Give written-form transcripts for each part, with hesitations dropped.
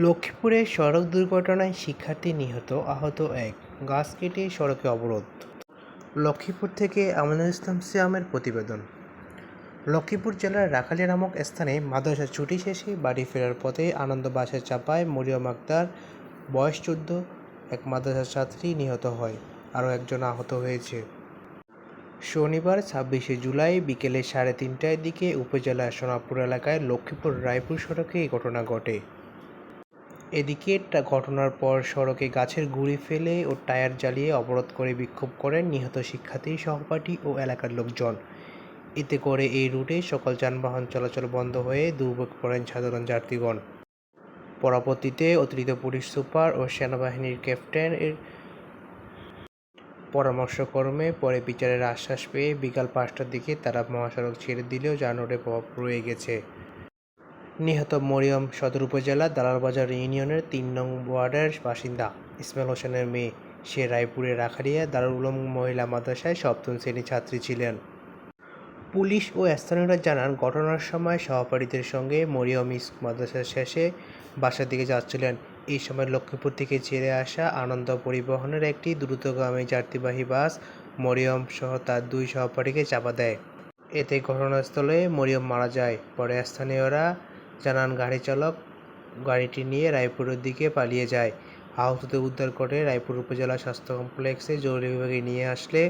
লক্ষ্মীপুরে সড়ক দুর্ঘটনায় শিক্ষার্থী নিহত, আহত এক, গাছ কেটে সড়কে অবরোধ। লক্ষ্মীপুর থেকে আমিনুল ইসলাম সিয়ামের প্রতিবেদন। লক্ষ্মীপুর জেলার রাখালিয়া নামক স্থানে মাদ্রাসা ছুটি শেষে বাড়ি ফেরার পথে আনন্দ বাসের চাপায় মরিয়ম আক্তার, বয়স 14, এক মাদ্রাসার ছাত্রী নিহত হয়, আরও একজন আহত হয়েছে। শনিবার 26শে জুলাই বিকেলে 3:30টার দিকে উপজেলার সোনাপুর এলাকায় লক্ষ্মীপুর রায়পুর সড়কে এই ঘটনা ঘটে। এদিকে ঘটনার পর সড়কে গাছের গুঁড়ি ফেলে ও টায়ার জ্বালিয়ে অবরোধ করে বিক্ষোভ করেন নিহত শিক্ষার্থীর সহপাঠী ও এলাকার লোকজন। এতে করে এই রুটে সকল যানবাহন চলাচল বন্ধ হয়ে দুর্ভোগ পড়েন সাধারণ যাত্রীগণ। পরবর্তীতে অতিরিক্ত পুলিশ সুপার ও সেনাবাহিনীর ক্যাপ্টেনের পরামর্শক্রমে পরে বিচারের আশ্বাস পেয়ে বিকাল 5টার দিকে তারা মহাসড়ক ছেড়ে দিলেও যানজটের প্রভাব রয়ে গেছে। নিহত মরিয়ম সদর উপজেলার দালালবাজার ইউনিয়নের 3 নং ওয়ার্ডের বাসিন্দা, ইসমাইল হোসেনের মেয়ে। সে রায়পুরের রাখালিয়া দারুল উলুম মহিলা মাদ্রাসায় 7ম শ্রেণীর ছাত্রী ছিলেন। পুলিশ ও স্থানীয়রা জানান, ঘটনার সময় সহপাঠীদের সঙ্গে মরিয়ম মাদ্রাসা শেষে বাসার দিকে যাচ্ছিলেন। এই সময় লক্ষ্মীপুর থেকে ছেড়ে আসা আনন্দ পরিবহনের একটি দ্রুতগামী যাত্রীবাহী বাস মরিয়ম সহ তার 2 সহপাঠীকে চাপা দেয়। এতে ঘটনাস্থলে মরিয়ম মারা যায়। পরে স্থানীয়রা জানান, গাড়ি চালক গাড়িটি নিয়ে রায়পুরের দিকে পালিয়ে যায়। আহতদের উদ্ধার করে রায়পুর উপজেলা স্বাস্থ্য কমপ্লেক্সে জরুরি বিভাগে নিয়ে আসলে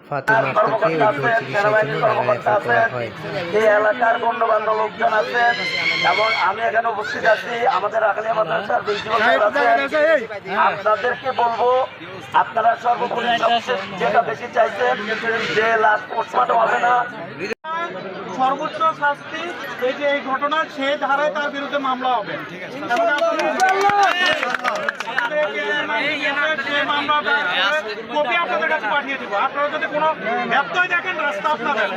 ফাতেমা আক্তারকে উদ্ধার চিকিৎসার জন্য ঢাকা রেফার করা হয়। এই এলাকার গণ্যমান্য লোকজন আছেন এবং আমি এখানে উপস্থিত আছি। আমাদের রাখালিয়া মাদ্রাসার প্রিন্সিপাল আছেন। আপনাদেরকে বলবো, আপনারা সর্বোপরি যেটা বেশি চাইছেন যে লাশ পোস্টমর্টম হবে না, সর্বোচ্চ শাস্তি এই যে এই ঘটনা সে ধারায় তার বিরুদ্ধে মামলা হবে। কপি আপনাদের কাছে পাঠিয়ে দিব। আপনারা যদি কোনো ব্যত্যয় দেখেন, রাস্তা আপনাদের।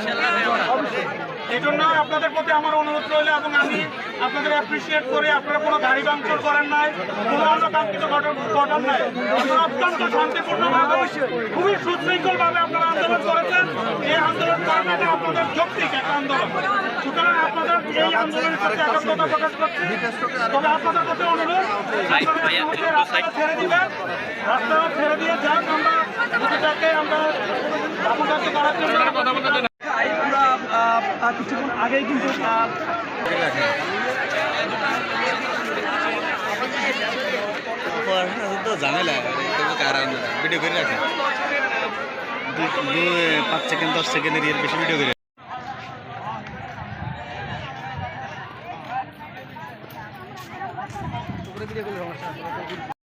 এই জন্য আপনাদের প্রতি আমার অনুরোধ রইল এবং আমি আপনাদের অ্যাপ্রিসিয়েট করি। আপনারা কোনো গাড়ি ভাঙচুর করেন নাই, কোনো অন্যকাঙ্ক্ষিত ঘটন নাই। আপনারা অত্যন্ত শান্তিপূর্ণভাবে, খুবই সুশৃঙ্খলভাবে আপনারা আন্দোলন করেছেন। এই আন্দোলন করাটা আপনাদের যৌক্তিক একটা আন্দোলন। সুতরাং আপনাদের এই আন্দোলনের সাথে একাত্মতা প্রকাশ করছি। তবে আপনাদের প্রতি অনুরোধ, রাস্তাটা ছেড়ে দিবেন। রাস্তাটা ছেড়ে দিয়ে যান, আমরা দুটোটাকে আমরা কাছে করার জন্য কিছুক্ষণ আগেই কিন্তু ঝামেলা ভিডিও করে রাখেন 5 সেকেন্ড 10 সেকেন্ডের এর বেশি ভিডিও করে